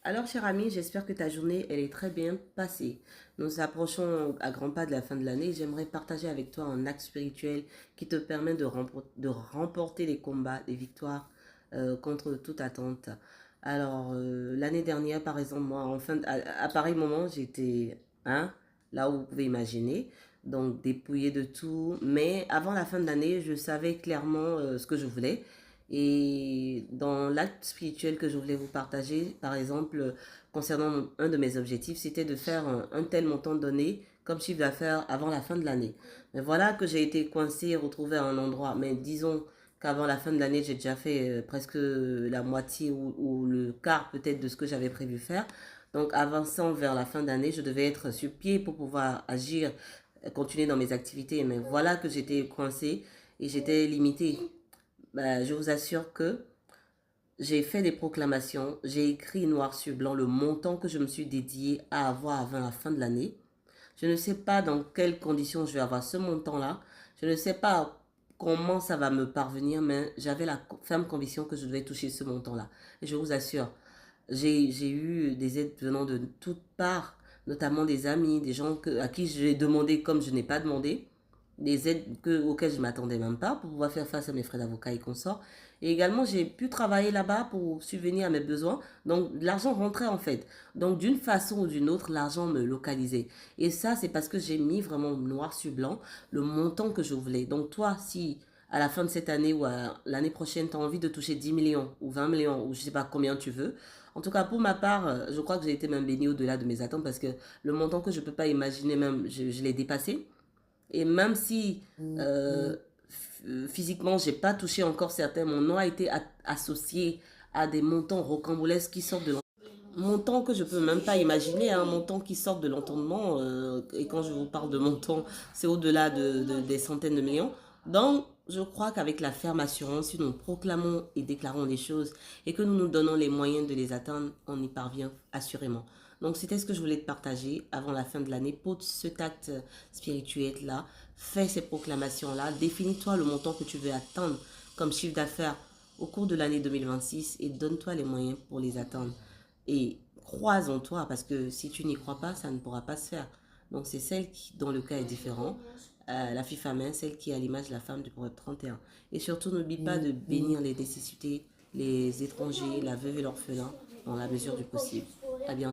Alors, cher ami, j'espère que ta journée, elle est très bien passée. Nous approchons à grands pas de la fin de l'année. J'aimerais partager avec toi un acte spirituel qui te permet de remporter les combats, les victoires contre toute attente. Alors, l'année dernière, par exemple, moi, à pareil moment, j'étais là où vous pouvez imaginer, donc dépouillée de tout. Mais avant la fin de l'année, je savais clairement ce que je voulais. Et dans l'acte spirituel que je voulais vous partager, par exemple, concernant un de mes objectifs, c'était de faire un tel montant donné comme chiffre d'affaires avant la fin de l'année. Mais voilà que j'ai été coincée et retrouvée à un endroit. Mais disons qu'avant la fin de l'année, j'ai déjà fait presque la moitié ou le quart peut-être de ce que j'avais prévu faire. Donc, avançant vers la fin d'année, je devais être sur pied pour pouvoir agir, continuer dans mes activités. Mais voilà que j'étais coincée et j'étais limitée. Ben, je vous assure que j'ai fait des proclamations, j'ai écrit noir sur blanc le montant que je me suis dédié à avoir avant la fin de l'année. Je ne sais pas dans quelles conditions je vais avoir ce montant-là. Je ne sais pas comment ça va me parvenir, mais j'avais la ferme conviction que je devais toucher ce montant-là. Et je vous assure, j'ai eu des aides venant de toutes parts, notamment des amis, des gens à qui j'ai demandé comme je n'ai pas demandé, des aides auxquelles je ne m'attendais même pas pour pouvoir faire face à mes frais d'avocat et consorts. Et également, j'ai pu travailler là-bas pour subvenir à mes besoins. Donc, l'argent rentrait en fait. Donc, d'une façon ou d'une autre, l'argent me localisait. Et ça, c'est parce que j'ai mis vraiment noir sur blanc le montant que je voulais. Donc, toi, si à la fin de cette année ou à l'année prochaine, tu as envie de toucher 10 millions ou 20 millions ou je ne sais pas combien tu veux, en tout cas, pour ma part, je crois que j'ai été même bénie au-delà de mes attentes parce que le montant que je ne peux pas imaginer même, je l'ai dépassé. Et même si physiquement, j'ai pas touché encore certains, mon nom a été associé à des montants rocambolesques qui sortent de montants que je peux même pas imaginer, un montant qui sort de l'entendement. Et quand je vous parle de montant, c'est au-delà des centaines de millions. Donc, je crois qu'avec la ferme assurance, si nous proclamons et déclarons les choses et que nous nous donnons les moyens de les atteindre, on y parvient assurément. Donc, c'était ce que je voulais te partager avant la fin de l'année. Pour cet acte spirituel-là, fais ces proclamations-là, définis-toi le montant que tu veux atteindre comme chiffre d'affaires au cours de l'année 2026 et donne-toi les moyens pour les atteindre. Et crois en toi, parce que si tu n'y crois pas, ça ne pourra pas se faire. Donc c'est celle qui, dont le cas est différent, la fille femme, celle qui est à l'image de la femme du Proverbe 31. Et surtout, n'oublie pas de bénir les nécessités, les étrangers, la veuve et l'orphelin, dans la mesure du possible. À bientôt.